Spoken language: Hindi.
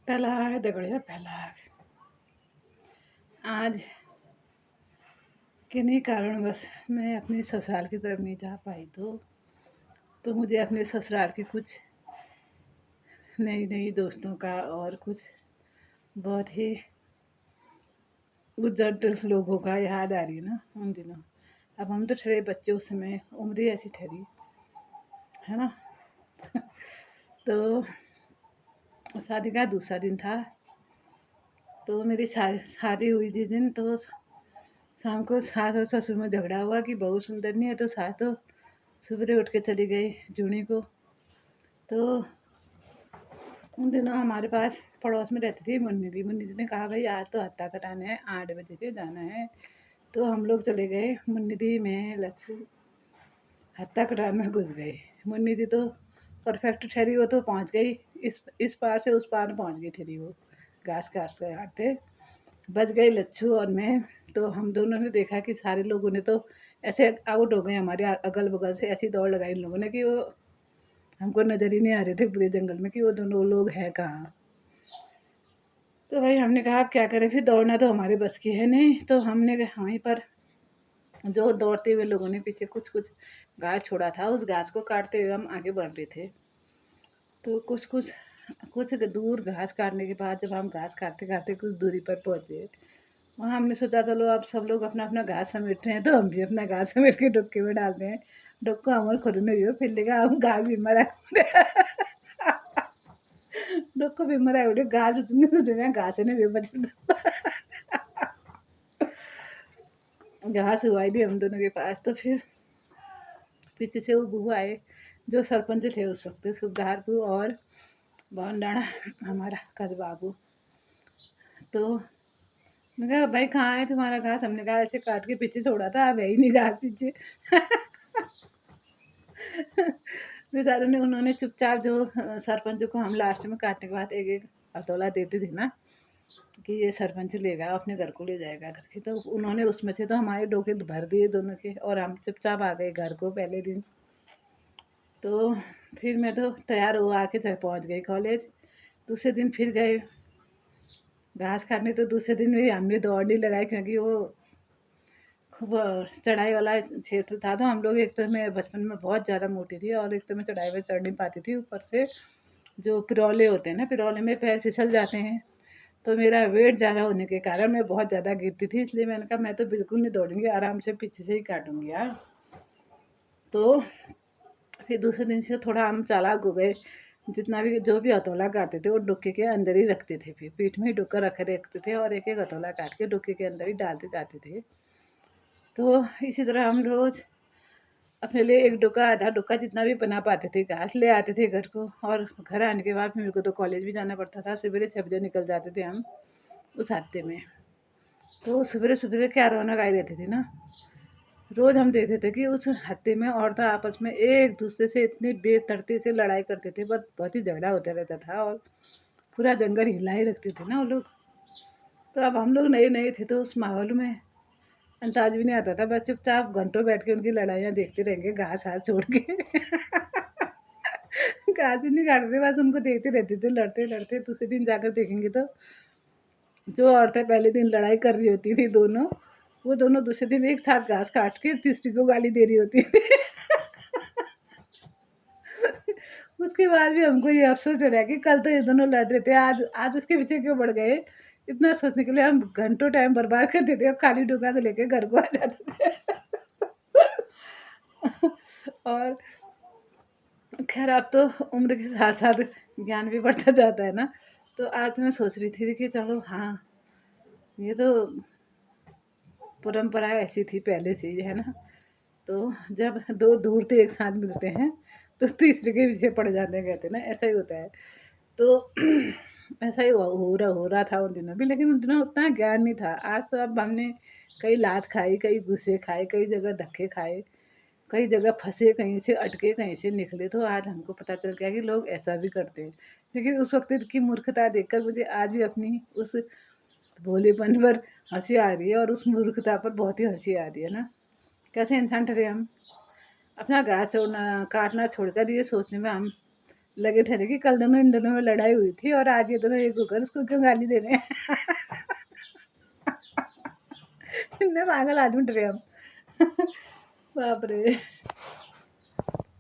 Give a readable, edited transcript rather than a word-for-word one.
पहला है दगड़िया पहला। आज किन्हीं कारणवश मैं अपनी ससुराल की तरफ नहीं जा पाई तो मुझे अपने ससुराल की कुछ नई नई दोस्तों का और कुछ बहुत ही गुजर लोगों का याद आ रही है ना उन दिनों। अब हम तो ठहरे बच्चे, उस समय उम्र ही ऐसी ठहरी है ना। तो शादी का दूसरा दिन था, तो मेरी शादी हुई जिस दिन, तो शाम को सास और ससुर में झगड़ा हुआ कि बहू सुंदर नहीं है, तो सास तो सुबह उठ के चली गई जूनी को। तो उन दिनों हमारे पास पड़ोस में रहती थी मुन्नी दी ने कहा भाई आज तो हत्ता कटाने है, 8 बजे से जाना है। तो हम लोग चले गए, मुन्नी दी मैं लच्छू हत्ता कटान में घुस गए। मुन्नी दी तो परफेक्ट ठहरी, वो तो पहुंच गई, इस पार से उस पार पहुंच गई ठहरी वो, घास काटते बच गई लच्छू और मैं। तो हम दोनों ने देखा कि सारे लोगों ने तो ऐसे आउट हो गए हमारे अगल बगल से, ऐसी दौड़ लगाई इन लोगों ने कि वो हमको नज़र ही नहीं आ रहे थे पूरे जंगल में कि वो दोनों लोग हैं कहाँ। तो भाई हमने कहा क्या करें, फिर दौड़ना तो हमारे बस की है नहीं। तो हमने वहीं पर जो दौड़ते हुए लोगों ने पीछे कुछ कुछ घास छोड़ा था, उस घास को काटते हुए हम आगे बढ़ रहे थे। तो कुछ दूर घास काटने के बाद जब हम घास काटते काटते कुछ दूरी पर पहुँचे, वहाँ हमने सोचा चलो अब सब लोग अपना अपना घास समेट रहे हैं तो हम भी अपना घास समेट के डुक्के में डालते हैं। डुक्को हमारे खुद नहीं हो, फिर लेगा हम घास भी मरा डुक्को भी मरा उड़े घास उतने घास ने भी बच घास हुआ ही नहीं हम दोनों के पास। तो फिर पीछे से वो बूआ आए जो सरपंच थे उस वक्त, सुधारपुर और भवनडाणा हमारा कसबाबू। तो मैं कहा भाई कहाँ है तुम्हारा घास, हमने कहा ऐसे काट के पीछे छोड़ा था, अब है ही नहीं घास पीछे। बेचारों ने उन्होंने चुपचाप, जो सरपंच को हम लास्ट में काटने के बाद एक एक हथौला देते थे ना कि ये सरपंच लेगा अपने घर को ले जाएगा करके, तो उन्होंने उसमें से तो हमारे डोके भर दिए दोनों के, और हम चुपचाप आ गए घर को पहले दिन। तो फिर मैं तो तैयार हुआ आके पहुँच गई कॉलेज। दूसरे दिन फिर गए घास काटने, तो दूसरे दिन भी हमने दौड़ नहीं लगाई क्योंकि वो खूब चढ़ाई वाला क्षेत्र था। तो हम लोग, एक तो मैं बचपन में बहुत ज़्यादा मोटी थी और एक तो मैं चढ़ाई में चढ़ नहीं पाती थी, ऊपर से जो पिरौले होते हैं ना, पिरौले में पैर फिसल जाते हैं। तो मेरा वेट ज़्यादा होने के कारण मैं बहुत ज़्यादा गिरती थी, इसलिए मैंने कहा मैं तो बिल्कुल नहीं दौड़ूंगी, आराम से पीछे से ही काटूंगी यार। तो फिर दूसरे दिन से थोड़ा हम चालाक हो गए, जितना भी जो भी हथौला काटते थे वो डुक्के के अंदर ही रखते थे, फिर पीठ में ही डुक्का रखते थे और एक एक हथौला काट के डुक्के के अंदर ही डालते जाते थे। तो इसी तरह हम रोज़ अपने लिए एक डुक्का आधा डुक्का जितना भी बना पाते थे घास ले आते थे घर को, और घर आने के बाद मेरे को तो कॉलेज भी जाना पड़ता था, सवेरे 6 बजे निकल जाते थे हम उस हफ्ते में। तो सवेरे सवेरे क्या रौनक आई रहती थी ना। रोज़ हम देखते थे कि उस हफ्ते में औरतें आपस में एक दूसरे से इतनी बेतरती से लड़ाई करते थे, बस बहुत ही झगड़ा होता रहता था और पूरा जंगल हिला ही रखते थे ना वो लोग। तो अब हम लोग नए नए थे तो उस माहौल में अंदाज भी नहीं आता था, बस चुपचाप घंटों बैठ के उनकी लड़ाइयाँ देखते रहेंगे घास हाथ छोड़ के। घास भी नहीं काटते, बस उनको देखते रहते थे लड़ते लड़ते। दूसरे दिन जाकर देखेंगे तो जो औरतें पहले दिन लड़ाई कर रही होती थी दोनों, वो दोनों दूसरे दिन एक साथ घास काट के तीसरी को गाली दे रही होती थी। उसके बाद भी हमको ये अफसोस हो रहा है कि कल तो ये दोनों लड़ रहे थे, आज आज उसके पीछे क्यों बढ़ गए। इतना सोचने के लिए हम घंटों टाइम बर्बाद कर देते और खाली डोका को लेके घर को आ जाते थे। और खैर अब तो उम्र के साथ साथ ज्ञान भी बढ़ता जाता है ना। तो आज मैं सोच रही थी कि चलो हाँ, ये तो परंपरा ऐसी थी पहले से ही है ना। तो जब दो धूर्त एक साथ मिलते हैं तो तीसरे के पीछे पड़ जाते हैं, कहते हैं ना, ऐसा ही होता है। तो ऐसा ही हो रहा था उन दिनों भी, लेकिन उन दिनों उतना ज्ञान नहीं था। आज तो अब हमने कई लात खाई, कई गुस्से खाए, कई जगह धक्के खाए, कई जगह फंसे, कहीं से अटके, कहीं से निकले। तो आज हमको पता चल गया कि लोग ऐसा भी करते हैं। लेकिन उस वक्त की मूर्खता देखकर मुझे आज भी अपनी उस भोलेपन पर हंसी आ रही है और उस मूर्खता पर बहुत ही हंसी आ रही है ना। कैसे इंसान ठहरे हम, अपना घास छोड़ना काटना छोड़कर ये सोचने में हम लगे ठहरे कि कल दोनों इन दोनों में लड़ाई हुई थी और आज ये दोनों एक होकर उसको क्यों गाली दे रहे हैं। इतने पागल आदमी डरे हम। बाप रे।